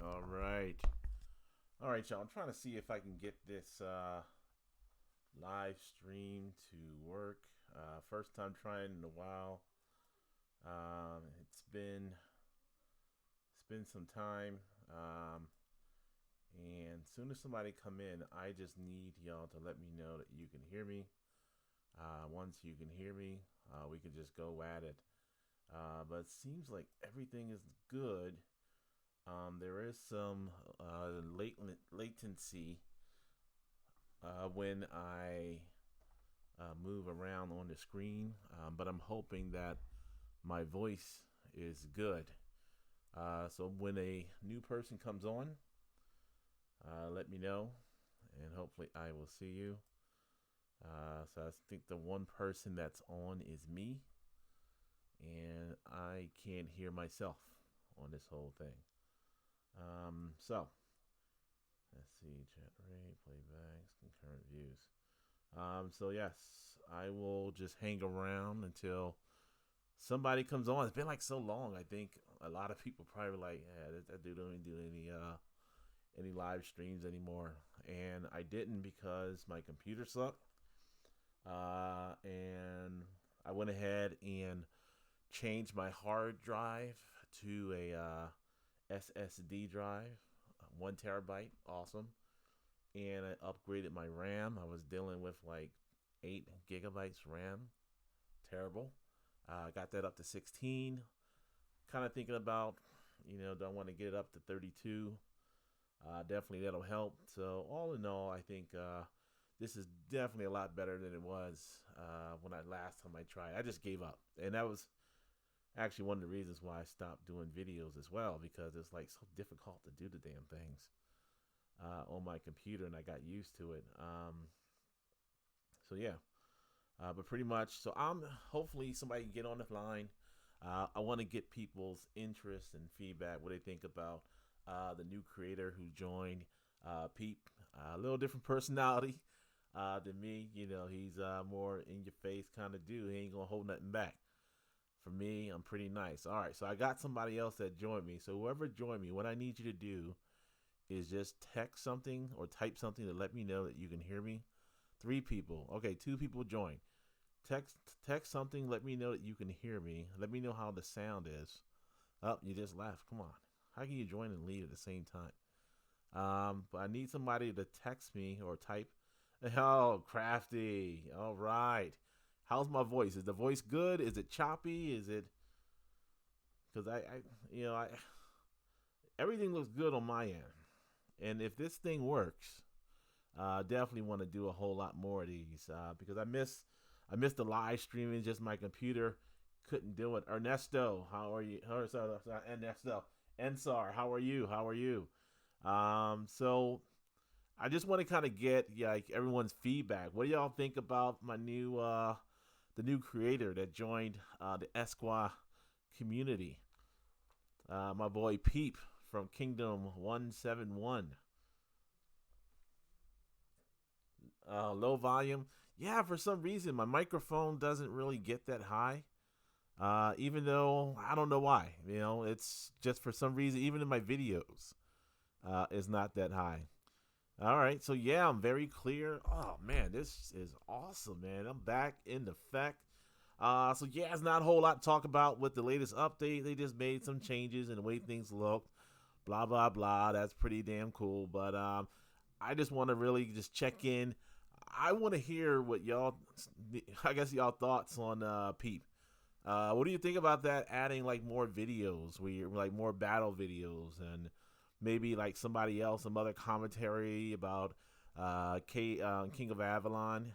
All right. All right, y'all. I'm trying to see if I can get this live stream to work. First time trying in a while. It's been some time. And soon as somebody come in, I just need y'all to let me know that you can hear me. Once you can hear me, we can just go at it. But it seems like everything is good. There is some latency when I move around on the screen, but I'm hoping that my voice is good. So when a new person comes on, let me know, and hopefully I will see you. So I think the one person that's on is me, and I can't hear myself on this whole thing. So let's see, chat rate, playbacks, concurrent views. So yes, I will just hang around until somebody comes on. It's been like so long. I think a lot of people probably like, yeah, that dude don't even do any live streams anymore, and I didn't because my computer sucked. And I went ahead and changed my hard drive to a SSD drive, 1 terabyte, awesome. And I upgraded my RAM. I was dealing with like 8 gigabytes RAM, terrible. Got that up to 16. Kind of thinking about, don't want to get it up to 32. Definitely that'll help. So all in all, I think this is definitely a lot better than it was when I last time I tried. I just gave up, and that was actually one of the reasons why I stopped doing videos as well, because it's like so difficult to do the damn things on my computer, and I got used to it. So yeah, but pretty much. So I'm hopefully somebody can get on the line. I want to get people's interest and feedback, what they think about the new creator who joined, Peep. A little different personality than me. He's more in your face kind of dude. He ain't gonna hold nothing back. For me, I'm pretty nice. All right, so I got somebody else that joined me. So whoever joined me, what I need you to do is just text something or type something to let me know that you can hear me. 3 people. Okay, 2 people joined. Text text something. Let me know that you can hear me. Let me know how the sound is. Oh, you just laughed. Come on. How can you join and leave at the same time? But I need somebody to text me or type. Oh, crafty. All right. How's my voice? Is the voice good? Is it choppy? Is it? Because I everything looks good on my end. And if this thing works, definitely want to do a whole lot more of these because I miss the live streaming. Just my computer couldn't do it. Ernesto, how are you? Ernesto, Ensar, how are you? How are you? So I just want to kind of get like everyone's feedback. What do y'all think about my new the new creator that joined the Esqua community? My boy Peep from Kingdom 171. Low volume. Yeah, for some reason my microphone doesn't really get that high. Even though I don't know why. It's just for some reason. Even in my videos, it's not that high. All right, so yeah, I'm very clear. Oh man, this is awesome, man. I'm back in effect. So yeah, it's not a whole lot to talk about with the latest update. They just made some changes in the way things look. Blah blah blah. That's pretty damn cool. But I just want to really just check in. I want to hear what y'all, I guess y'all thoughts on Peep. What do you think about that? Adding like more videos, where you're like more battle videos, and maybe like somebody else, some other commentary about King of Avalon.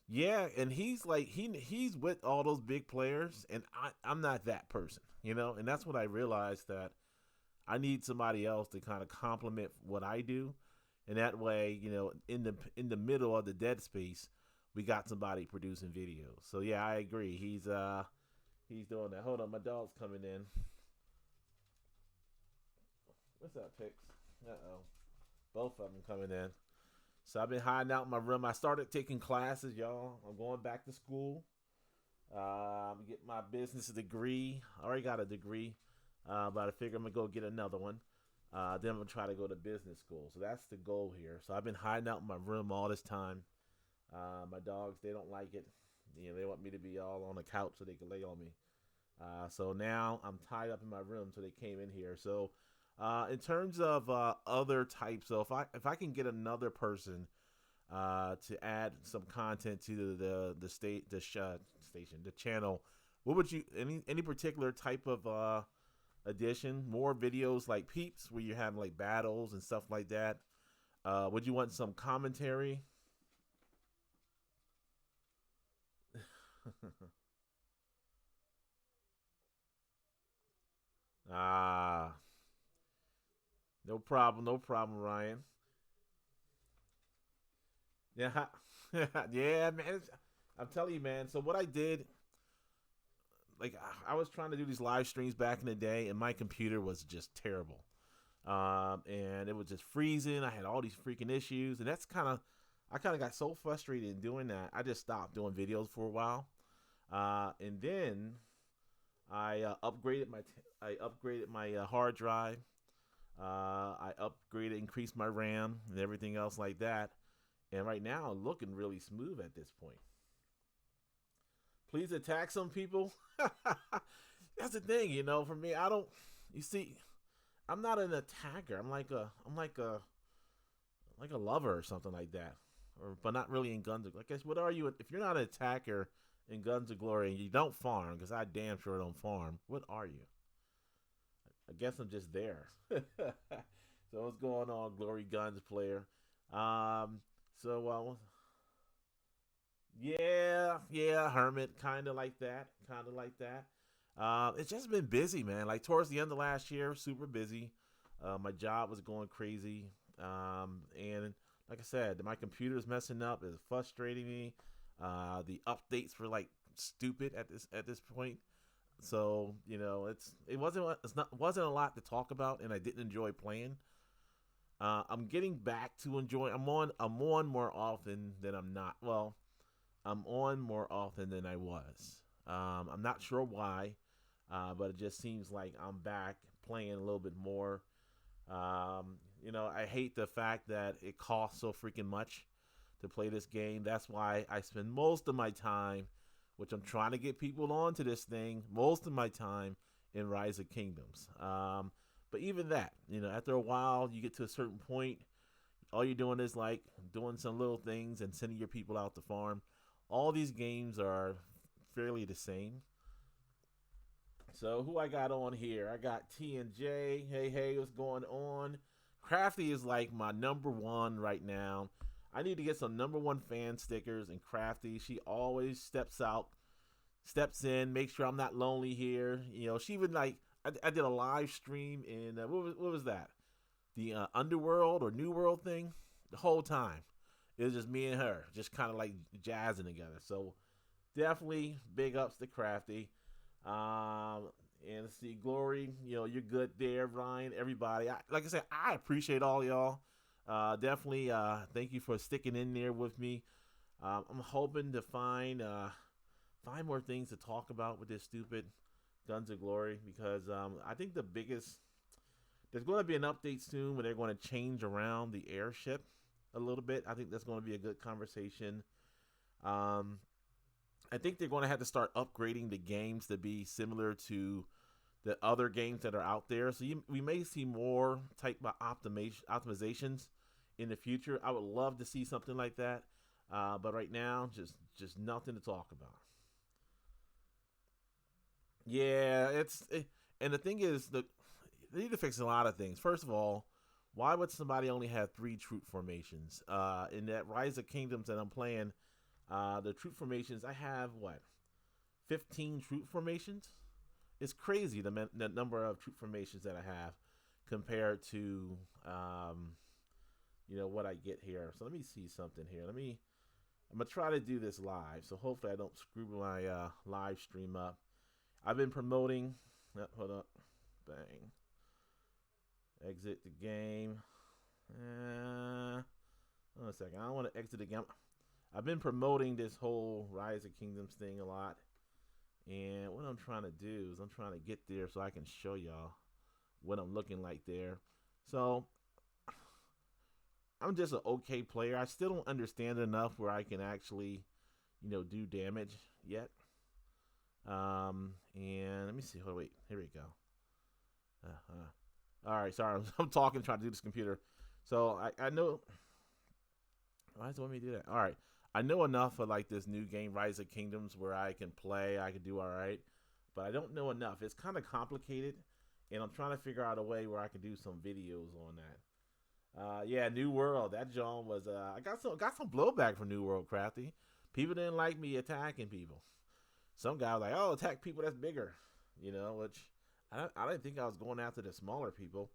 Yeah, and he's like he's with all those big players, and I'm not that person, and that's what I realized, that I need somebody else to kind of complement what I do, and that way, in the middle of the dead space, we got somebody producing videos. So yeah, I agree. He's doing that. Hold on, my dog's coming in. What's up, Pix? Uh oh, both of them coming in. So I've been hiding out in my room. I started taking classes, y'all. I'm going back to school. Get my business degree. I already got a degree. but I figure I'm gonna go get another one. Then I'm gonna try to go to business school. So that's the goal here. So I've been hiding out in my room all this time. My dogs, they don't like it. You know, they want me to be all on the couch so they can lay on me. So now I'm tied up in my room, so they came in here. So in terms of other types, so if I can get another person to add some content to the channel, what would you any particular type of addition? More videos like Peeps where you're having like battles and stuff like that. Would you want some commentary? Ah, no problem, no problem, Ryan. Yeah, yeah, man. I'm telling you, man. So what I did, like, I was trying to do these live streams back in the day, and my computer was just terrible. And it was just freezing. I had all these freaking issues, and I kind of got so frustrated in doing that. I just stopped doing videos for a while. And then I upgraded my hard drive. I upgraded, increased my RAM, and everything else like that. And right now, I'm looking really smooth at this point. Please attack some people. That's the thing, you know. For me, I don't. You see, I'm not an attacker. I'm like a lover or something like that, or but not really in Guns of. I guess what are you if you're not an attacker in Guns of Glory and you don't farm? Because I damn sure don't farm. What are you? I guess I'm just there. So what's going on, Glory Guns player? Um, so yeah, yeah, Hermit, kind of like that, kind of like that. It's just been busy, man. Like towards the end of last year, super busy. My job was going crazy, and like I said, my computer's messing up. It's frustrating me. The updates were like stupid at this point. So you know, it wasn't a lot to talk about, and I didn't enjoy playing. I'm getting back to enjoy. I'm on more often than I'm not. Well, I'm on more often than I was. I'm not sure why, but it just seems like I'm back playing a little bit more. I hate the fact that it costs so freaking much to play this game. That's why I spend most of my time, which I'm trying to get people onto this thing, most of my time in Rise of Kingdoms. But even that, after a while, you get to a certain point, all you're doing is like doing some little things and sending your people out to farm. All these games are fairly the same. So who I got on here? I got T and J. Hey, hey, what's going on? Crafty is like my number one right now. I need to get some number one fan stickers, and Crafty, she always steps in, make sure I'm not lonely here. She even like I did a live stream in what was that? The Underworld or New World thing. The whole time it was just me and her, just kind of like jazzing together. So definitely big ups to Crafty. And let's see, Glory, you're good there, Ryan. Everybody, like I said, I appreciate all y'all. Definitely, thank you for sticking in there with me. I'm hoping to find more things to talk about with this stupid Guns of Glory because I think there's going to be an update soon where they're going to change around the airship a little bit. I think that's going to be a good conversation. I think they're going to have to start upgrading the games to be similar to the other games that are out there. So we may see more type of optimizations in the future. I would love to see something like that, but right now, just nothing to talk about. Yeah, and the thing is, they need to fix a lot of things. First of all, why would somebody only have three troop formations? In that Rise of Kingdoms that I'm playing, the troop formations, I have what, 15 troop formations? It's crazy the number of troop formations that I have compared to what I get here. So let me see something here. I'm gonna try to do this live, so hopefully I don't screw my live stream up. I've been promoting. Hold up, bang. Exit the game. Hold on a second. I don't want to exit the game. I've been promoting this whole Rise of Kingdoms thing a lot. And what I'm trying to do is I'm trying to get there so I can show y'all. what I'm looking like there. So I'm just an okay player. I still don't understand enough where I can actually, do damage yet. And let me see. Oh, wait, here we go. All right, sorry, I'm talking, trying to do this computer. So I know. Why does it want me to do that? All right, I know enough of like this new game, Rise of Kingdoms, where I can play. I can do all right, but I don't know enough. It's kind of complicated, and I'm trying to figure out a way where I can do some videos on that. Yeah, New World. That John was. I got some blowback from New World Crafty. People didn't like me attacking people. Some guy was like, "Oh, attack people that's bigger," which I didn't think I was going after the smaller people.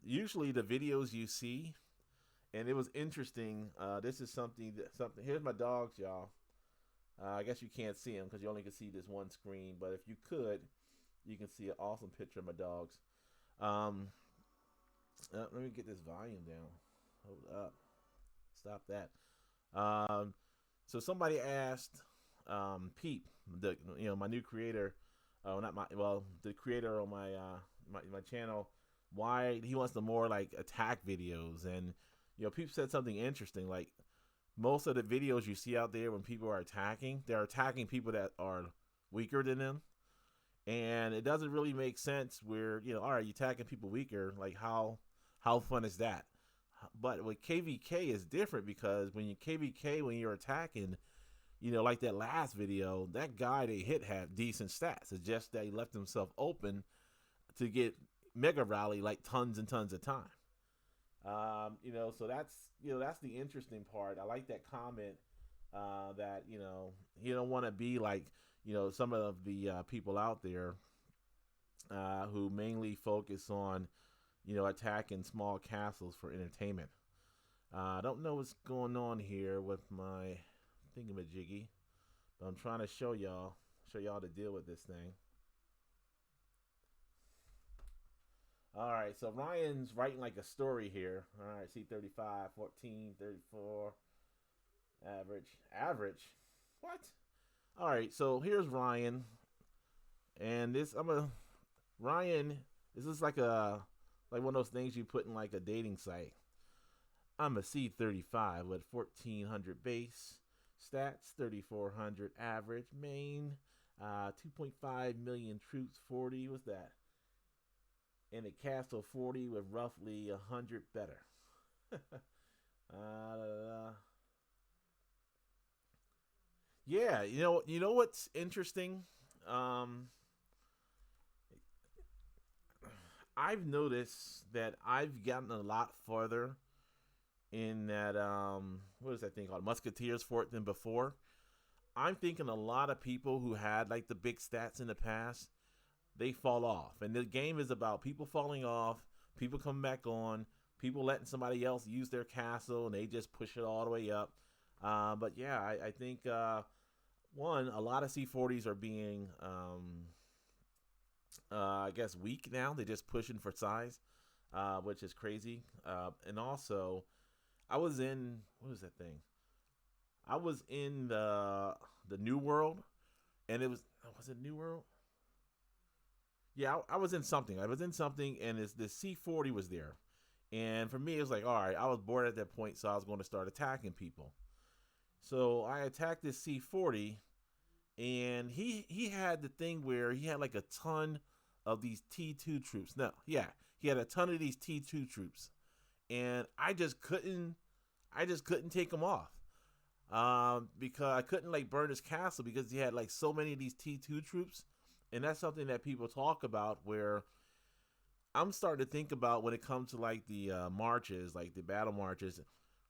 Usually the videos you see, and it was interesting. This is something. Here's my dogs, y'all. I guess you can't see them because you only can see this one screen. But if you could, you can see an awesome picture of my dogs. Um, let me get this volume down. Hold up. Stop that. So somebody asked Peep, my new creator, the creator on my channel, why he wants the more like attack videos, and Peep said something interesting. Like most of the videos you see out there when people are attacking, they're attacking people that are weaker than them, and it doesn't really make sense. Where all right, you attacking people weaker, like how fun is that? But with KVK is different because when you're attacking, like that last video, that guy they hit had decent stats. It's just that he left himself open to get Mega Rally like tons and tons of time. So that's the interesting part. I like that comment that you don't want to be like some of the people out there who mainly focus on attacking small castles for entertainment. I don't know what's going on here with my thingamajiggy, but I'm trying to show y'all to deal with this thing. All right, so Ryan's writing like a story here. All right, C35, 14, 34, average. What? All right, so here's Ryan, and this This is like one of those things you put in like a dating site. I'm a C35 with 1400 base stats, 3400 average main, 2.5 million troops, 40. What's that? In a castle 40 with roughly 100 better. Yeah, you know what's interesting? I've noticed that I've gotten a lot farther in that what is that thing called, Musketeers Fort, than before. I'm thinking a lot of people who had like the big stats in the past, they fall off, and the game is about people falling off, people coming back on, people letting somebody else use their castle, and they just push it all the way up. But yeah, I think one, a lot of C40s are being I guess weak now. They're just pushing for size, which is crazy. And also, I was in, what was that thing? I was in the New World, and was it New World? Yeah, I was in something. And the C40 was there. And for me, it was like, all right, I was bored at that point, so I was going to start attacking people. So I attacked this C40, and he had the thing where he had like a ton of these T2 troops. No, yeah, he had a ton of these T2 troops, and I just couldn't take them off because I couldn't like burn his castle because he had like so many of these T2 troops, and that's something that people talk about. Where I'm starting to think about when it comes to like the marches, like the battle marches,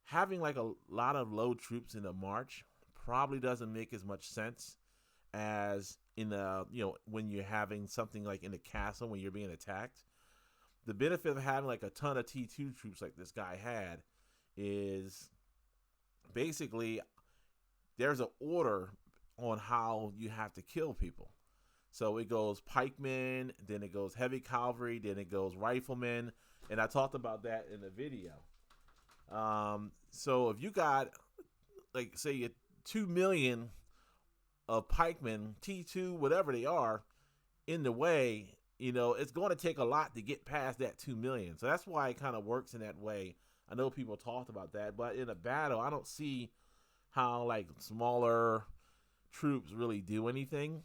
having like a lot of low troops in a march probably doesn't make as much sense as in the when you're having something like in the castle when you're being attacked. The benefit of having like a ton of T2 troops like this guy had is basically there's an order on how you have to kill people. So it goes pikemen, then it goes heavy cavalry, then it goes riflemen, and I talked about that in the video. So if you got like say 2 million of pikemen, T2, whatever they are, in the way, it's going to take a lot to get past that 2 million. So that's why it kind of works in that way. I know people talked about that, but in a battle, I don't see how like smaller troops really do anything.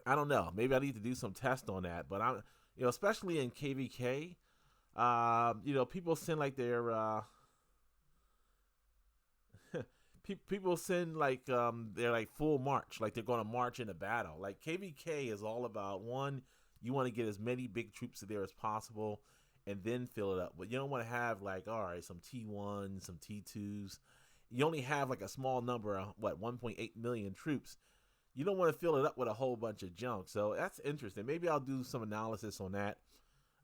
I don't know. Maybe I need to do some test on that. But I'm, especially in KVK, people send like their people send like they're like full march, like they're going to march in a battle. Like KVK is all about, one, you want to get as many big troops there as possible, and then fill it up. But you don't want to have like, all right, some T1s, some T2s. You only have like a small number of 1.8 million troops. You don't want to fill it up with a whole bunch of junk. So that's interesting. Maybe I'll do some analysis on that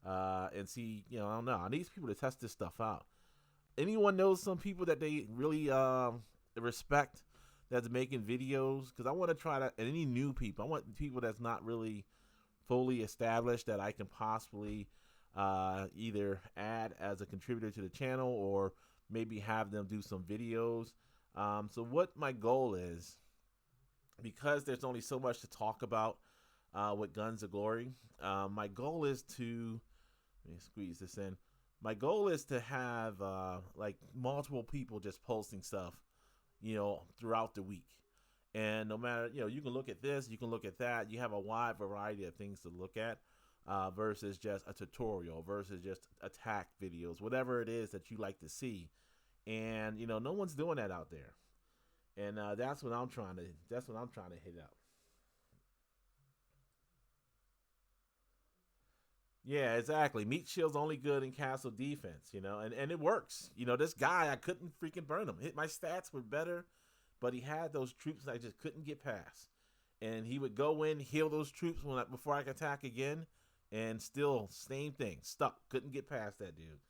and see. I don't know. I need people to test this stuff out. Anyone knows some people that they really respect that's making videos? Because I want to try to, and any new people, I want people that's not really fully established that I can possibly either add as a contributor to the channel or maybe have them do some videos. So what my goal is, because there's only so much to talk about with Guns of Glory, my goal is to, let me squeeze this in. My goal is to have like multiple people just posting stuff, throughout the week. And no matter, you can look at this, you can look at that. You have a wide variety of things to look at versus just a tutorial, versus just attack videos, whatever it is that you like to see. And, no one's doing that out there. And that's what I'm trying to hit out. Yeah, exactly. Meat shield's only good in castle defense, and it works. This guy, I couldn't freaking burn him. My stats were better, but he had those troops I just couldn't get past. And he would go in, heal those troops before I could attack again, and still, same thing, stuck. Couldn't get past that dude.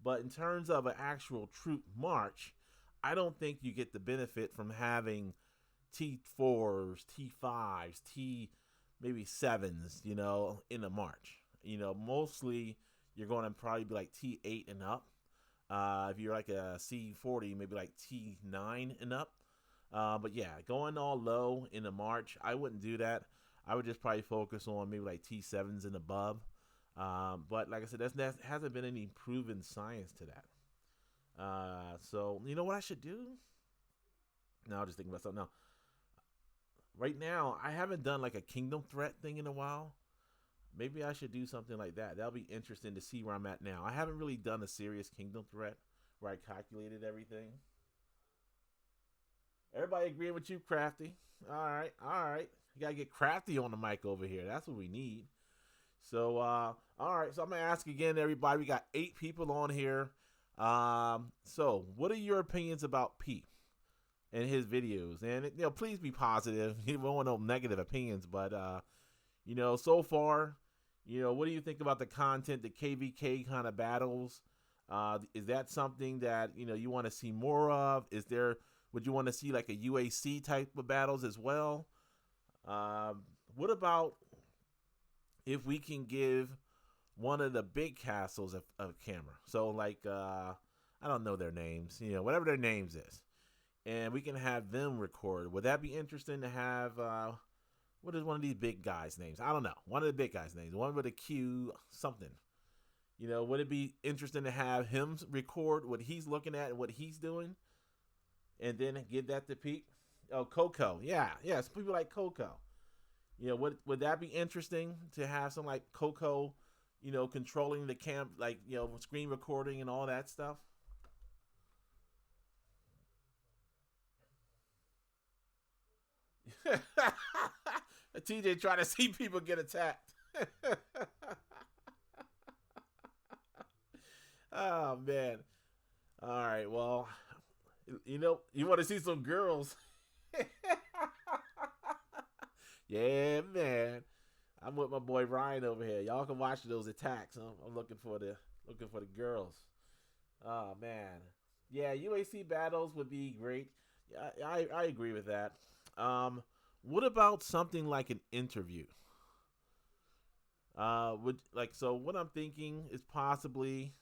But in terms of an actual troop march, I don't think you get the benefit from having T4s, T5s, maybe 7s, in a march. Mostly you're going to probably be like T8 and up. If you're like a C40, maybe like T9 and up. But yeah, going all low in the march, I wouldn't do that. I would just probably focus on maybe like T7s and above. But like I said, that hasn't been any proven science to that. So you know what I should do? No, I'll just think about something now. Right now, I haven't done like a kingdom threat thing in a while. Maybe I should do something like that. That'll be interesting to see where I'm at now. I haven't really done a serious kingdom threat where I calculated everything. Everybody agreeing with you, Crafty? All right. You gotta get Crafty on the mic over here. That's what we need. So, all right. So I'm gonna ask again, everybody. We got 8 people on here. So what are your opinions about Pete and his videos? And please be positive. We don't want no negative opinions, but so far, what do you think about the content, the KVK kind of battles? Is that something that you want to see more of? Would you want to see like a UAC type of battles as well? What about if we can give one of the big castles a camera? So like I don't know their names, whatever their names is, and we can have them record. Would that be interesting to have? What is one of these big guys' names? I don't know. One of the big guys' names. One with a Q something. Would it be interesting to have him record what he's looking at and what he's doing, and then give that to Pete? Oh, Coco. Yeah. Some people like Coco. Would that be interesting to have some like Coco, controlling the camp, like, screen recording and all that stuff? TJ trying to see people get attacked. Oh, man. All right. Well, you want to see some girls. Yeah, man. I'm with my boy Ryan over here. Y'all can watch those attacks. I'm looking for the girls. Oh, man. Yeah, UAC battles would be great. Yeah, I agree with that. What about something like an interview? So what I'm thinking is possibly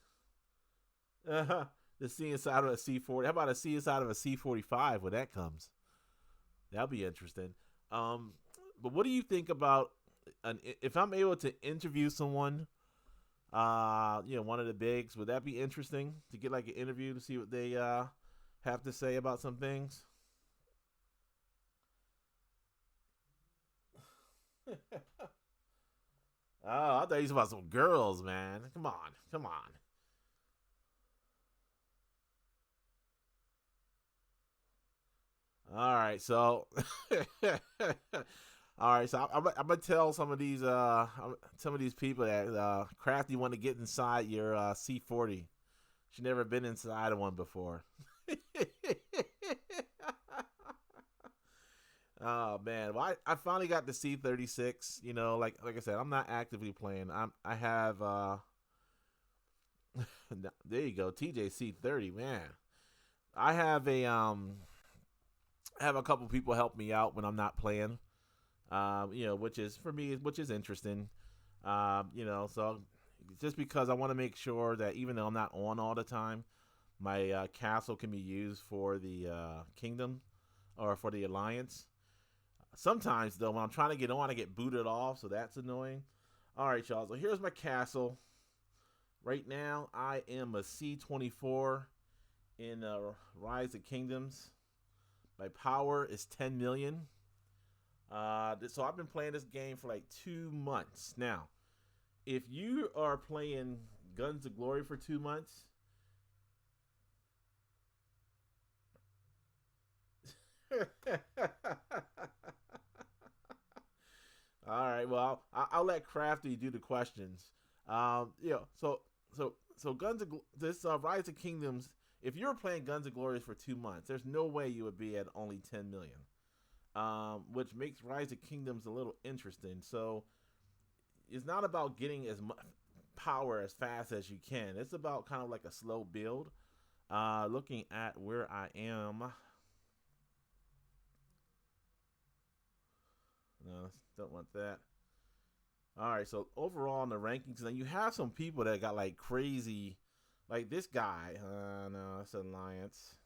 the C inside of a C40. How about a C inside of a C45 when that comes? That'll be interesting. But what do you think about if I'm able to interview someone, one of the bigs, would that be interesting to get like an interview to see what they have to say about some things? Oh, I thought he was about some girls, man. Come on, come on. All right, so all right, so I'm gonna tell some of these people that Crafty want to get inside your C40. She never been inside of one before. Oh man, well I finally got the C36. You know, like I said, I'm not actively playing. I have there you go, TJ C30, man. I have a I have a couple people help me out when I'm not playing. Which is for me, which is interesting. So just because I want to make sure that even though I'm not on all the time, my castle can be used for the kingdom or for the alliance. Sometimes though, when I'm trying to get on, I get booted off, so that's annoying. All right, y'all. So here's my castle. Right now, I am a C24 in Rise of Kingdoms. My power is 10 million. So I've been playing this game for like 2 months now. If you are playing Guns of Glory for 2 months, all right. Well, I'll let Crafty do the questions. So this Rise of Kingdoms. If you're playing Guns of Glory for 2 months, there's no way you would be at only 10 million. Which makes Rise of Kingdoms a little interesting. So it's not about getting as much power as fast as you can. It's about kind of like a slow build. Looking at where I am. No, don't want that. All right, so overall in the rankings, then you have some people that got like crazy, like this guy. No, that's Alliance.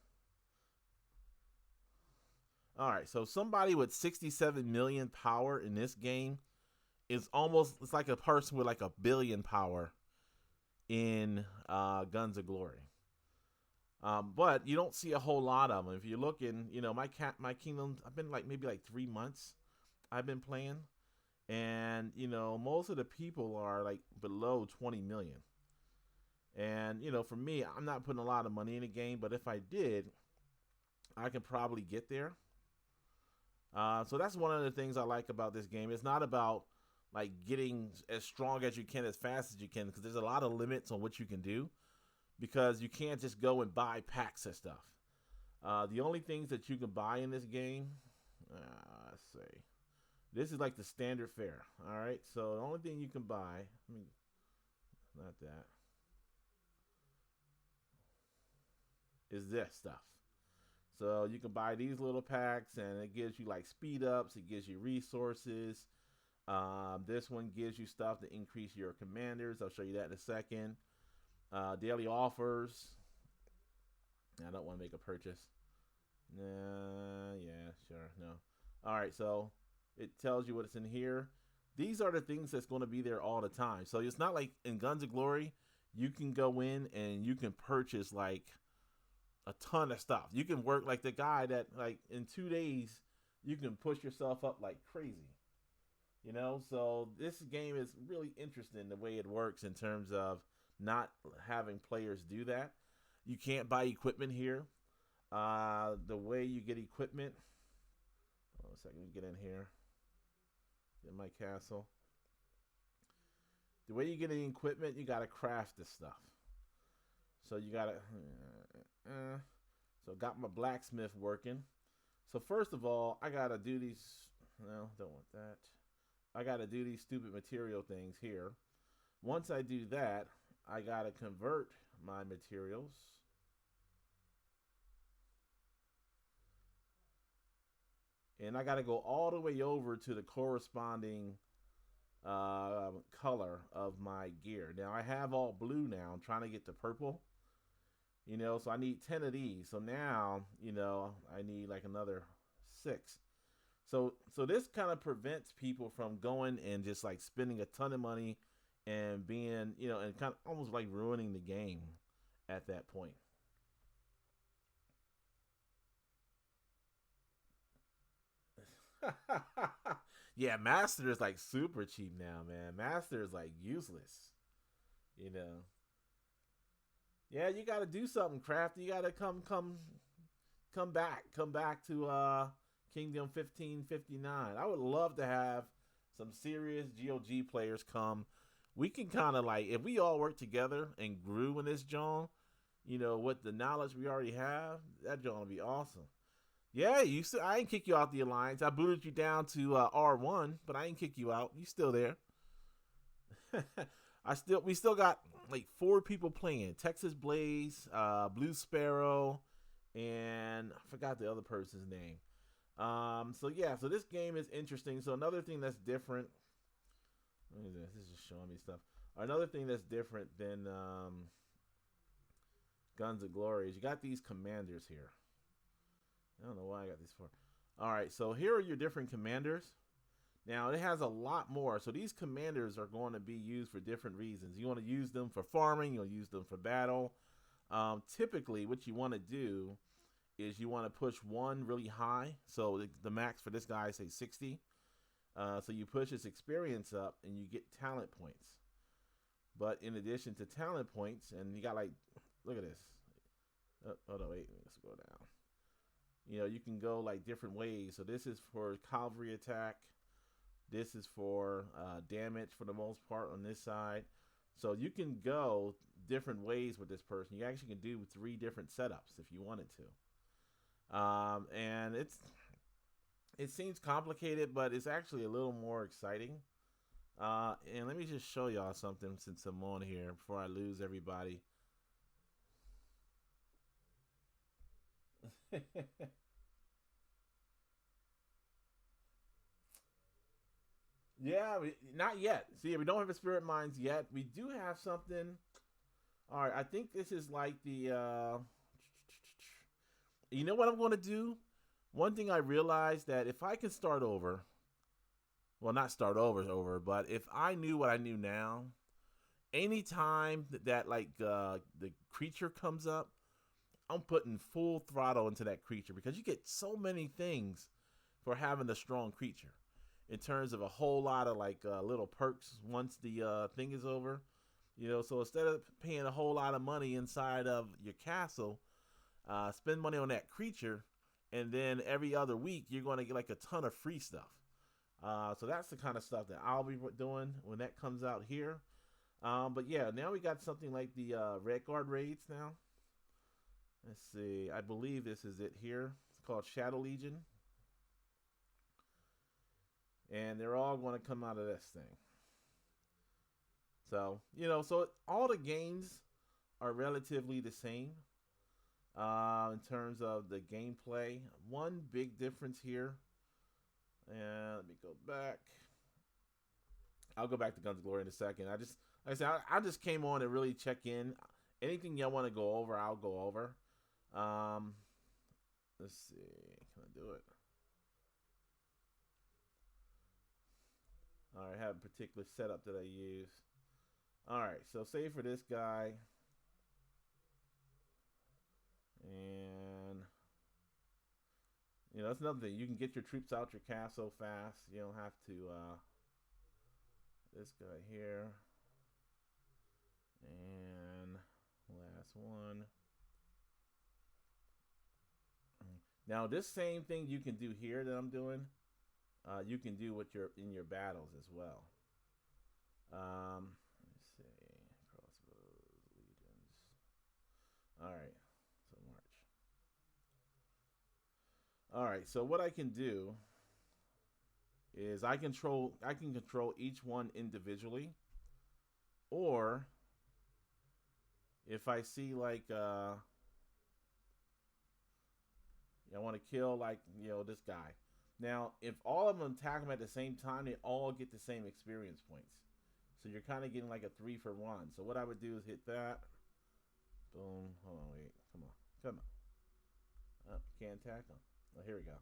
All right, so somebody with 67 million power in this game is almost, it's like a person with like a billion power in Guns of Glory. But you don't see a whole lot of them. If you're looking, my kingdom, I've been like maybe like 3 months. I've been playing, and most of the people are like below 20 million. And for me, I'm not putting a lot of money in the game, but if I did, I could probably get there. So that's one of the things I like about this game. It's not about like getting as strong as you can as fast as you can, because there's a lot of limits on what you can do, because you can't just go and buy packs of stuff. The only things that you can buy in this game, let's see, this is like the standard fare. All right, so the only thing you can buy, not that, is this stuff. So you can buy these little packs, and it gives you like speed ups. It gives you resources. This one gives you stuff to increase your commanders. I'll show you that in a second. Daily offers. I don't want to make a purchase. Yeah, sure, no. All right, so it tells you what's in here. These are the things that's going to be there all the time. So it's not like in Guns of Glory, you can go in and you can purchase like a ton of stuff. You can work like the guy that like in 2 days you can push yourself up like crazy. So this game is really interesting the way it works in terms of not having players do that. You can't buy equipment here. The way you get equipment. Oh, a second, get in here. In my castle. The way you get the equipment, you gotta craft this stuff. So you gotta. So got my blacksmith working. So first of all, I gotta do these. No, don't want that. I gotta do these stupid material things here. Once I do that, I gotta convert my materials. And I gotta go all the way over to the corresponding color of my gear. Now I have all blue now. I'm trying to get to purple. So I need 10 of these. So now, I need like another 6. So this kind of prevents people from going and just like spending a ton of money and being, and kind of almost like ruining the game at that point. Yeah, Master is like super cheap now, man. Master is like useless, you know. Yeah, you got to do something, Crafty. You got to come back to Kingdom 1559. I would love to have some serious GOG players come. We can kind of like, if we all work together and grew in this John, with the knowledge we already have, that John would be awesome. Yeah, I ain't kick you out the alliance. I booted you down to R1, but I ain't kick you out. You still there? We still got like 4 people playing: Texas Blaze, Blue Sparrow, and I forgot the other person's name. So yeah, so this game is interesting. So another thing that's different. What is this? This is just showing me stuff. Another thing that's different than Guns of Glory is you got these commanders here. I don't know why I got these for. All right, so here are your different commanders. Now it has a lot more. So these commanders are going to be used for different reasons. You want to use them for farming. You'll use them for battle. Typically, what you want to do is you want to push one really high. So the max for this guy is say 60. So you push his experience up and you get talent points. But in addition to talent points, and you got like, look at this. Oh no, wait, let's go down. You can go like different ways. So this is for cavalry attack. This is for damage for the most part on this side. So you can go different ways with this person. You actually can do 3 different setups if you wanted to. And it seems complicated, but it's actually a little more exciting. And let me just show y'all something since I'm on here before I lose everybody. Yeah, not yet. See, we don't have a spirit mines yet. We do have something. All right, I think this is like the. You know what I'm going to do? One thing I realized that if I can start over, well, not start over, but if I knew what I knew now, anytime that like the creature comes up, I'm putting full throttle into that creature because you get so many things for having a strong creature in terms of a whole lot of like little perks once the thing is over. So instead of paying a whole lot of money inside of your castle, spend money on that creature, and then every other week you're going to get like a ton of free stuff. So that's the kind of stuff that I'll be doing when that comes out here. But yeah, now we got something like the Red Guard raids now. Let's see. I believe this is it here. It's called Shadow Legion. And they're all going to come out of this thing. So, so all the games are relatively the same in terms of the gameplay. One big difference here. And let me go back. I'll go back to Guns of Glory in a second. Like I said, I just came on to really check in. Anything y'all want to go over, I'll go over. Let's see. Can I do it? All right, I have a particular setup that I use. All right, so say for this guy, and that's another thing. You can get your troops out your castle fast. You don't have to. This guy here, and last one. Now this same thing you can do here that I'm doing. You can do with in your battles as well. Let's see, crossbows, legions. All right, so march. All right, so what I can do is I can control each one individually, or if I see like I want to kill like this guy. Now, if all of them attack them at the same time, they all get the same experience points. So you're kind of getting like a 3-for-1. So what I would do is hit that. Boom. Hold on, wait. Come on. Oh, can't attack them. Oh, here we go.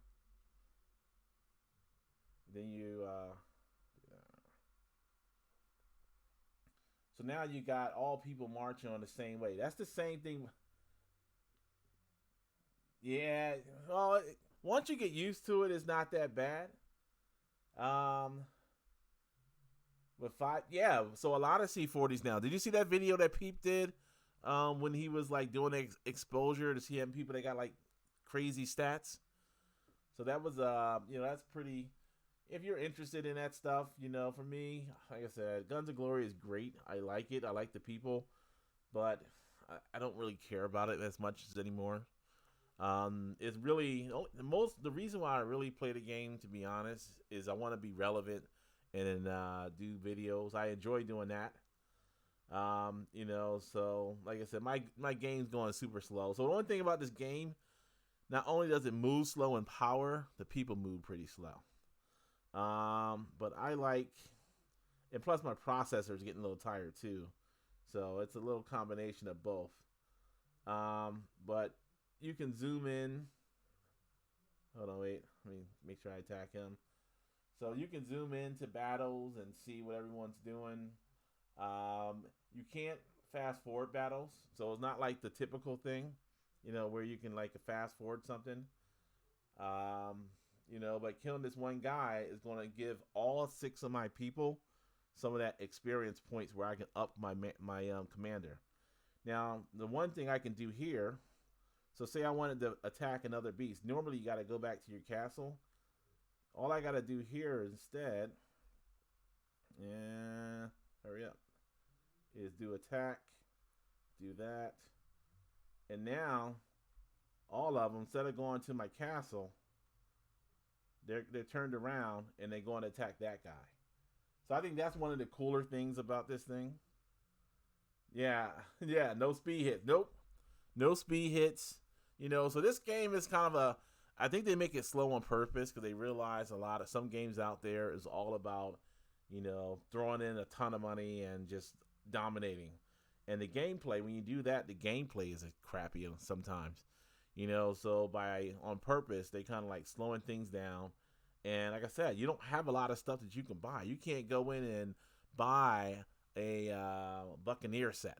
Then you so now you got all people marching on the same way. That's the same thing. Yeah. Well, once you get used to it, it's not that bad. Um, with five, yeah. So a lot of C40s now. Did you see that video that Peep did? When he was like doing exposure to see people that got like crazy stats. So that was that's pretty. If you're interested in that stuff, for me, like I said, Guns of Glory is great. I like it. I like the people, but I don't really care about it as much as anymore. It's really the reason why I really play the game, to be honest, is I want to be relevant and do videos. I enjoy doing that. So like I said, my game's going super slow. So the only thing about this game, not only does it move slow in power, the people move pretty slow. But I like, and plus my processor is getting a little tired too, so it's a little combination of both. But you can zoom in. Hold on, wait. Let me make sure I attack him. So you can zoom into battles and see what everyone's doing. You can't fast forward battles, so it's not like the typical thing, where you can like fast forward something. Um, but killing this one guy is going to give all 6 of my people some of that experience points where I can up my commander. Now, the one thing I can do here, so say I wanted to attack another beast. Normally, you got to go back to your castle. All I got to do here instead, hurry up, is do attack, do that, and now all of them, instead of going to my castle, they're turned around and they're going to attack that guy. So I think that's one of the cooler things about this thing. Yeah, yeah, no speed hits. Nope, no speed hits. So this game is kind of I think they make it slow on purpose because they realize some games out there is all about, throwing in a ton of money and just dominating. And the gameplay, when you do that, the gameplay is crappy sometimes. So on purpose, they kind of like slowing things down. And like I said, you don't have a lot of stuff that you can buy. You can't go in and buy a Buccaneer set.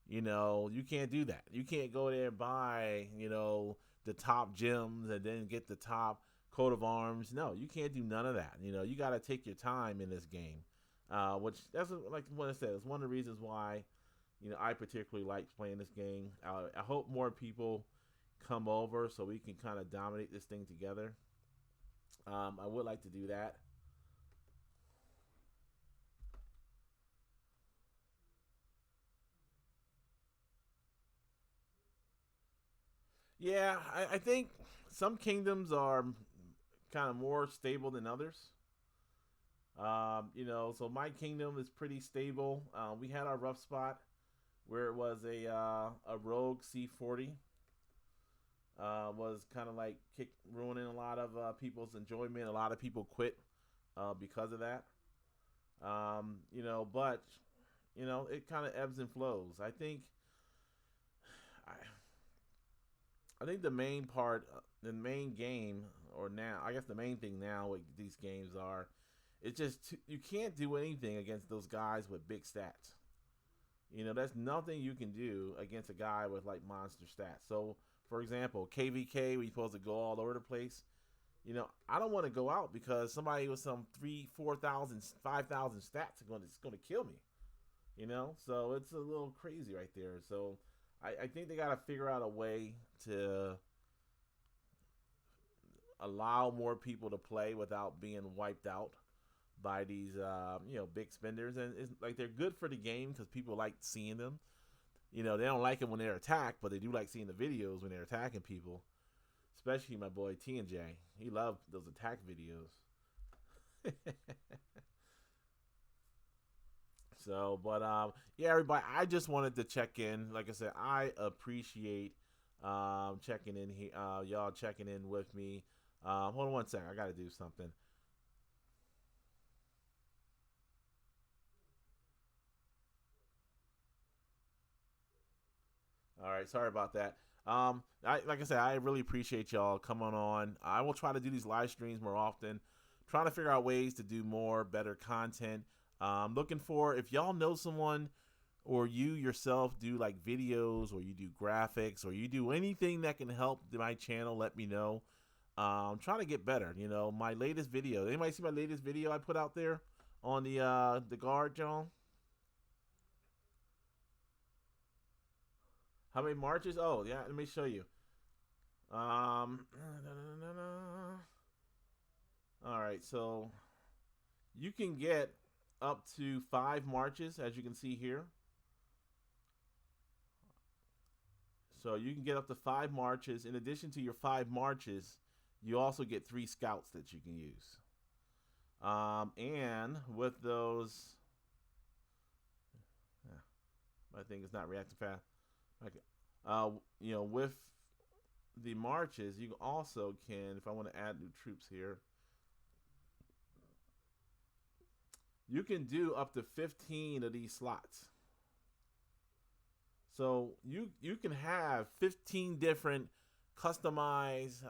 You can't do that. You can't go there and buy, the top gems and then get the top coat of arms. No, you can't do none of that. You got to take your time in this game, which that's like what I said. It's one of the reasons why, I particularly like playing this game. I hope more people come over so we can kind of dominate this thing together. I would like to do that. Yeah, I think some kingdoms are kind of more stable than others. So my kingdom is pretty stable. We had our rough spot where it was a rogue C40. Was kind of like ruining a lot of people's enjoyment. A lot of people quit because of that. But it kind of ebbs and flows. I, I think the main part, the main game, or now, I guess the main thing now with these games are, it's just you can't do anything against those guys with big stats. There's nothing you can do against a guy with like monster stats. So, for example, KVK, we're supposed to go all over the place. I don't want to go out because somebody with some 3, 4,000, 5,000 stats is going to kill me. So it's a little crazy right there. So I think they got to figure out a way to allow more people to play without being wiped out by these big spenders, and it's like they're good for the game because people like seeing them. They don't like it when they're attacked, but they do like seeing the videos when they're attacking people. Especially my boy T and J, he loved those attack videos. So, but yeah, everybody, I just wanted to check in. Like I said, I appreciate checking in here, y'all checking in with me. Hold on one second, I got to do something. All right, sorry about that. Like I said, I really appreciate y'all coming on. I will try to do these live streams more often. trying to figure out ways to do more, better content. Looking for, if y'all know someone or you yourself do like videos or you do graphics or you do anything that can help my channel, let me know. I'm trying to get better. You know, my latest video. Anybody see my latest video I put out there on the guard, John? How many marches? Oh yeah, let me show you. Um, all right, so you can get up to 5 marches, as you can see here. So you can get up to 5 marches. In addition to your 5 marches, you also get 3 scouts that you can use. And with those, yeah, my thing is not reacting fast. Okay, you know, with the marches, you also can, if I want to add new troops here, you can do up to 15 of these slots. So you can have 15 different customized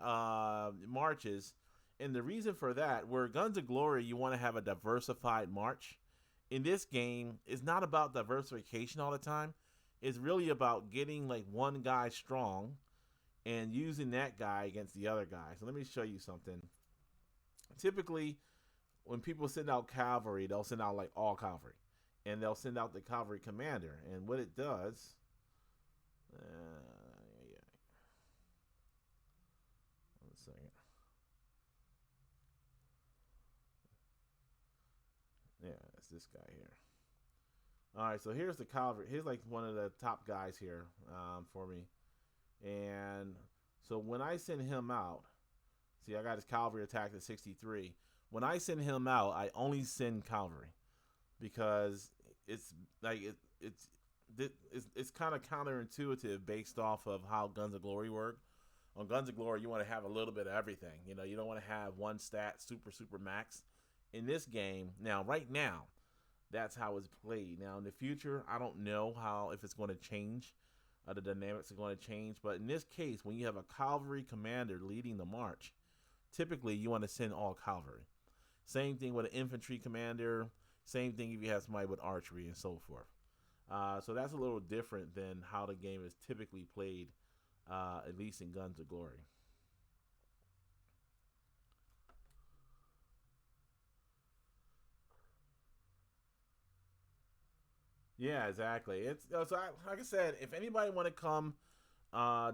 marches, and the reason for that, where Guns of Glory, you want to have a diversified march. In this game, it's not about diversification all the time. It's really about getting like one guy strong and using that guy against the other guy. So let me show you something. Typically, when people send out cavalry, they'll send out like all cavalry, and they'll send out the cavalry commander. And what it does, yeah. One second. Yeah, it's this guy here. All right, so here's the cavalry. Here's like one of the top guys here for me. And so when I send him out, see, I got his cavalry attack at 63. When I send him out, I only send cavalry because it's like it's kind of counterintuitive based off of how Guns of Glory work. On Guns of Glory, you want to have a little bit of everything. You know, you don't want to have one stat super max. In this game, now right now, that's how it's played. Now in the future, I don't know if it's going to change. The dynamics are going to change, but in this case, when you have a cavalry commander leading the march, typically you want to send all cavalry. Same thing with an infantry commander. Same thing if you have somebody with archery and so forth. So that's a little different than how the game is typically played, at least in Guns of Glory. Yeah, exactly. It's so like I said, if anybody want to come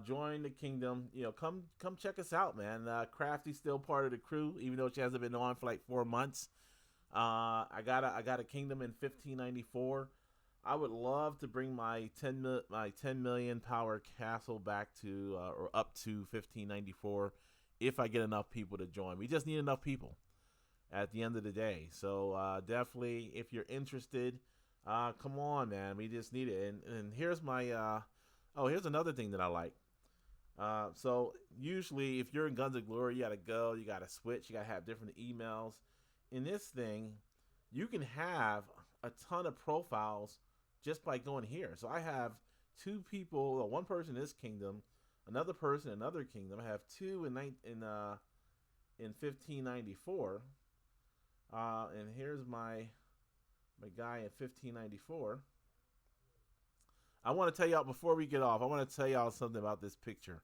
join the kingdom, you know, come check us out, man. Crafty's still part of the crew, even though she hasn't been on for like 4 months. I got a kingdom in 1594. I would love to bring my 10 million power castle back to or up to 1594 if I get enough people to join. We just need enough people at the end of the day. So definitely, if you're interested, come on, man. We just need it. And here's my here's another thing that I like. So usually, if you're in Guns of Glory, you gotta go, you gotta switch, you gotta have different emails. In this thing, you can have a ton of profiles just by going here. So I have 2 people, one person in this kingdom, another person in another kingdom. I have 2 in 1594. And here's my guy in 1594. I want to tell y'all before we get off. I want to tell y'all something about this picture,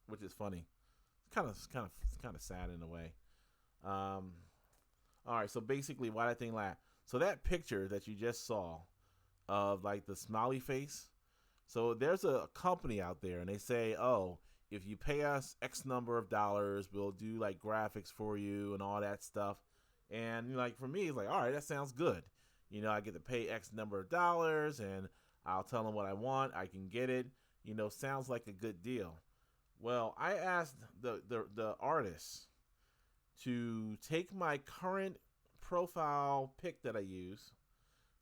which is funny. It's kind of sad in a way. All right, so basically, why that thing laugh? So that picture that you just saw of like the smiley face. So there's a company out there, and they say, oh, if you pay us X number of dollars, we'll do like graphics for you and all that stuff. And like for me, it's like, all right, that sounds good. You know, I get to pay X number of dollars, and I'll tell them what I want. I can get it. You know, sounds like a good deal. Well, I asked the artist to take my current profile pic that I use,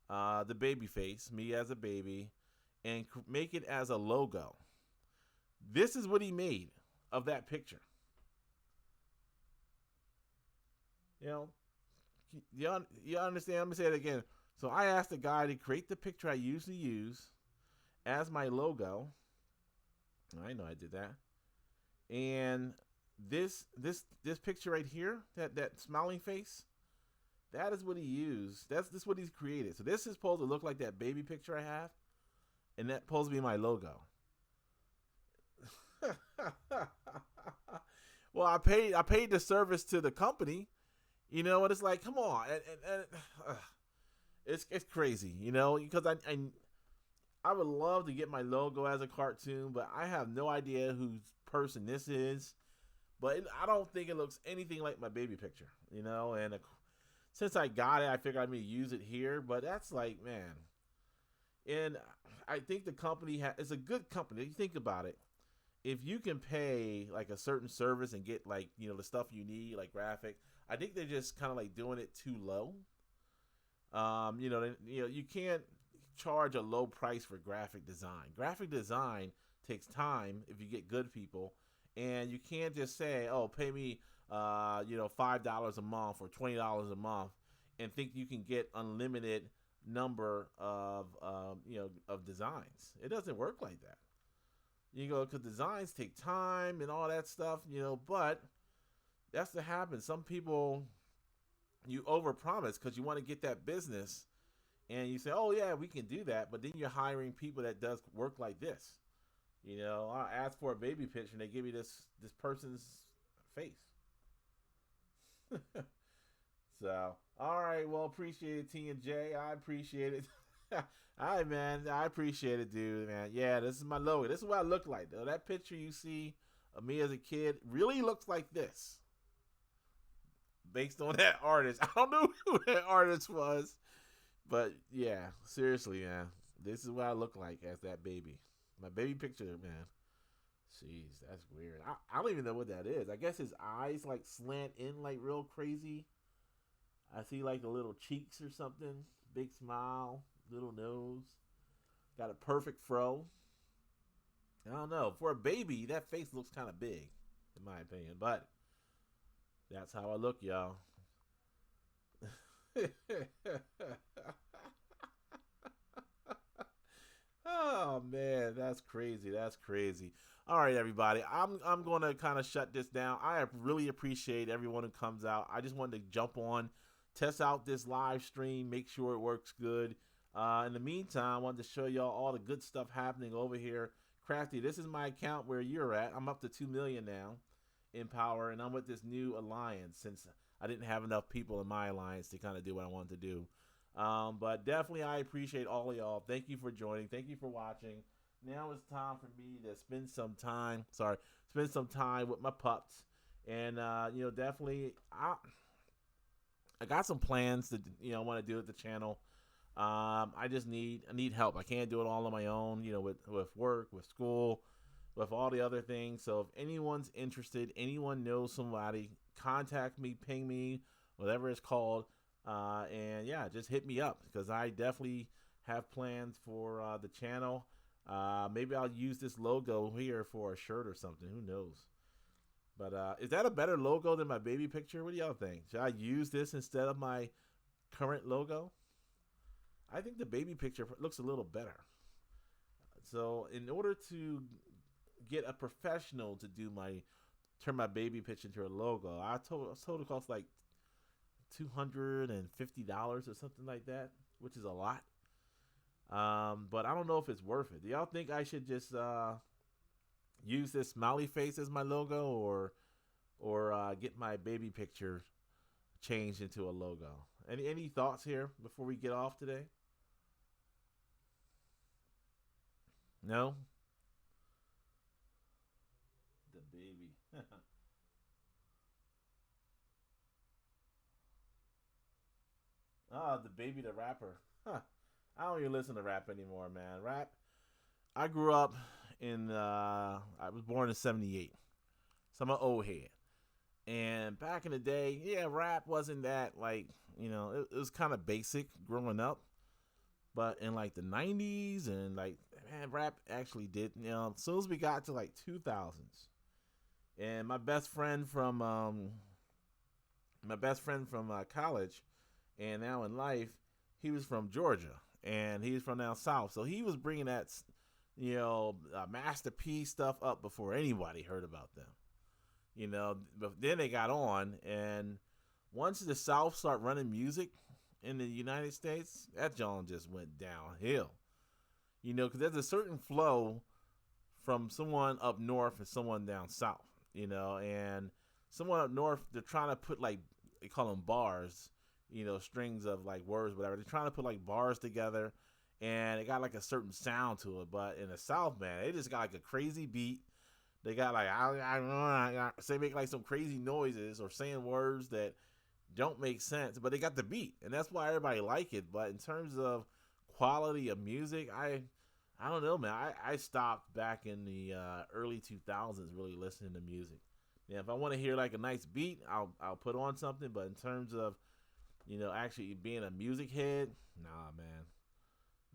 the baby face, me as a baby, and make it as a logo. This is what he made of that picture. You know, you understand? Let me say it again. So I asked the guy to create the picture I usually use as my logo. I know I did that. And This picture right here, that smiling face, that is what he used. This what he's created. So this is supposed to look like that baby picture I have, and that's supposed to be my logo. Well, I paid the service to the company, and it's like, come on, and it's crazy, because I would love to get my logo as a cartoon, but I have no idea whose person this is. But I don't think it looks anything like my baby picture, And since I got it, I figured I'm gonna use it here. But that's like, man, and I think the company is a good company. If you think about it, if you can pay like a certain service and get like the stuff you need, like graphic, I think they're just kind of like doing it too low. You can't charge a low price for graphic design. Graphic design takes time if you get good people, and you can't just say, "Oh, pay me, $5 a month or $20 a month," and think you can get unlimited number of designs. It doesn't work like that. Because designs take time and all that stuff. But that's what happens. Some people, you overpromise because you want to get that business, and you say, "Oh yeah, we can do that," but then you're hiring people that does work like this. I ask for a baby picture, and they give me this person's face. So, all right, well, appreciate it, T and J. I appreciate it. All right, man. I appreciate it, dude, man. Yeah, this is my logo. This is what I look like, though. That picture you see of me as a kid really looks like this. Based on that artist. I don't know who that artist was. But, yeah, seriously, man. This is what I look like as that baby. My baby picture, man. Jeez, that's weird. I don't even know what that is. I guess his eyes, like, slant in, like, real crazy. I see, like, the little cheeks or something. Big smile. Little nose. Got a perfect fro. I don't know. For a baby, that face looks kind of big, in my opinion. But that's how I look, y'all. Oh man, that's crazy. That's crazy. All right, everybody. I'm going to kind of shut this down. I really appreciate everyone who comes out. I just wanted to jump on, test out this live stream, make sure it works good. In the meantime, I wanted to show y'all all the good stuff happening over here. Crafty, this is my account where you're at. I'm up to 2 million now in power, and I'm with this new alliance since I didn't have enough people in my alliance to kind of do what I wanted to do. But definitely, I appreciate all of y'all. Thank you for joining. Thank you for watching. Now it's time for me to spend some time with my pups. And, definitely, I got some plans to, want to do with the channel. I need help. I can't do it all on my own, with work, with school, with all the other things. So if anyone's interested, anyone knows somebody, contact me, ping me, whatever it's called. And yeah, just hit me up because I definitely have plans for the channel. Maybe I'll use this logo here for a shirt or something. Who knows? But is that a better logo than my baby picture? What do y'all think? Should I use this instead of my current logo? I think the baby picture looks a little better. So in order to get a professional to turn my baby picture into a logo, I was told it costs like $250 or something like that, which is a lot. But I don't know if it's worth it. Do y'all think I should just use this smiley face as my logo, or get my baby picture changed into a logo? Any thoughts here before we get off today? No? The baby. The baby the rapper. Huh. I don't even listen to rap anymore, man. Rap. I grew up I was born in 78. So I'm an old head. And back in the day, yeah, rap wasn't that it was kind of basic growing up. But in like the 90s and rap actually did, as soon as we got to like 2000s. And my best friend from college and now in life, he was from Georgia and he's from down south. So he was bringing that, Master P stuff up before anybody heard about them. you know. But then they got on, and once the South start running music in the United States, that John just went downhill. You know, because there's a certain flow from someone up north and someone down south. You know, and someone up north, they're trying to put like they call them bars. You know, strings of like words, whatever. They're trying to put like bars together, and it got like a certain sound to it. But in the South, man, they just got like a crazy beat. They got like they make like some crazy noises or saying words that don't make sense, but they got the beat, and that's why everybody like it. But in terms of quality of music, I don't know, man. I stopped back in the early 2000s really listening to music. Yeah, if I want to hear like a nice beat, I'll put on something. But in terms of actually being a music head, nah, man,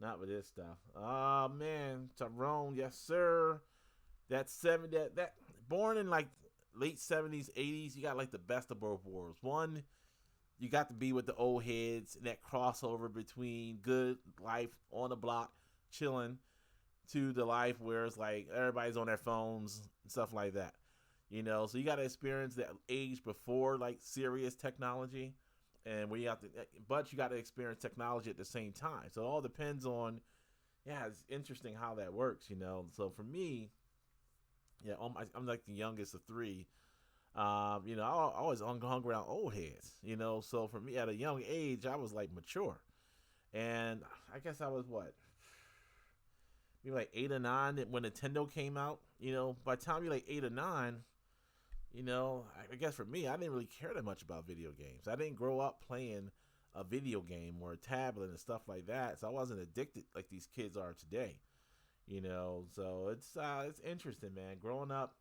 not with this stuff. Oh man, Tyrone, yes sir. That born in like late 70s, 80s, you got like the best of both worlds. One, you got to be with the old heads, and that crossover between good life on the block, chilling, to the life where it's like everybody's on their phones and stuff like that. So you got to experience that age before like serious technology, and but you got to experience technology at the same time. So it all depends on, yeah, it's interesting how that works. So for me, yeah, I'm like the youngest of three. I always hung around old heads. So for me at a young age, I was like mature, and I guess I was what, maybe like 8 or 9 when Nintendo came out. By the time you're like 8 or 9, I guess for me, I didn't really care that much about video games. I didn't grow up playing a video game or a tablet and stuff like that, so I wasn't addicted like these kids are today. So it's interesting, man. Growing up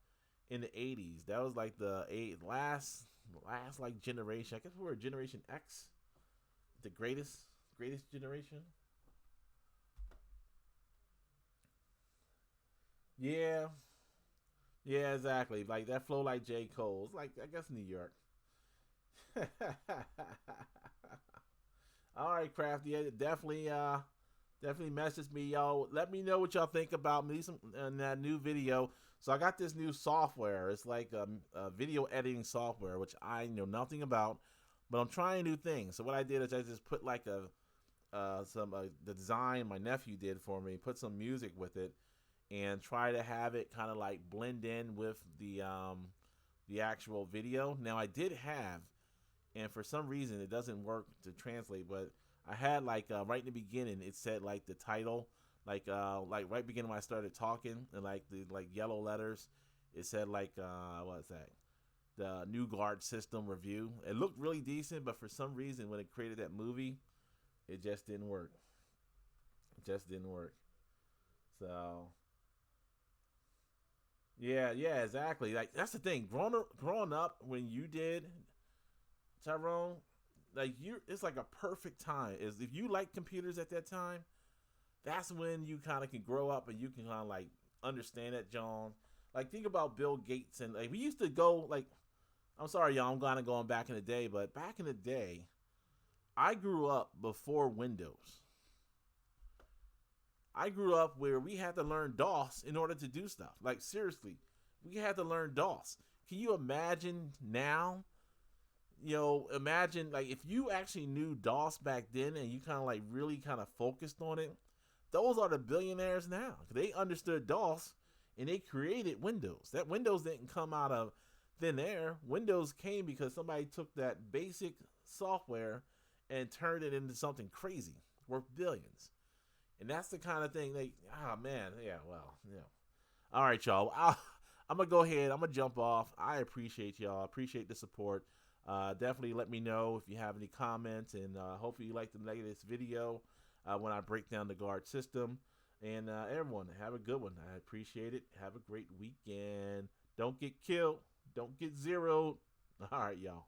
in the 80s, that was like the last like generation. I guess we were Generation X, the greatest generation. Yeah, yeah, exactly. Like that flow, like J. Cole's, like I guess New York. All right, Crafty, yeah, definitely message me, y'all. Let me know what y'all think about me in that new video. So I got this new software. It's like a video editing software, which I know nothing about, but I'm trying new things. So what I did is I just put like the design my nephew did for me, put some music with it, and try to have it kind of like blend in with the actual video. Now I did have, and for some reason it doesn't work to translate, but I had like right in the beginning it said like the title, like right beginning when I started talking, and like the like yellow letters, it said like what is that, the new guard system review. It looked really decent, but for some reason when it created that movie, it just didn't work. It just didn't work. So yeah, exactly. Like that's the thing. Growing up when you did, Tyrone, like it's like a perfect time. Is if you like computers at that time, that's when you kind of can grow up and you can kind of like understand that, John. Like think about Bill Gates, and like we used to go like, I'm sorry, y'all, I'm kind of going back in the day, but back in the day, I grew up before Windows. I grew up where we had to learn DOS in order to do stuff. Like seriously, we had to learn DOS. Can you imagine now? Imagine like if you actually knew DOS back then and you kind of like really kind of focused on it. Those are the billionaires now. They understood DOS and they created Windows. That Windows didn't come out of thin air. Windows came because somebody took that basic software and turned it into something crazy worth billions. And that's the kind of thing man, yeah, well, yeah. All right, y'all. I'm going to go ahead. I'm going to jump off. I appreciate y'all. I appreciate the support. Definitely let me know if you have any comments, and hopefully you like the latest video when I break down the guard system. And everyone, have a good one. I appreciate it. Have a great weekend. Don't get killed. Don't get zeroed. All right, y'all.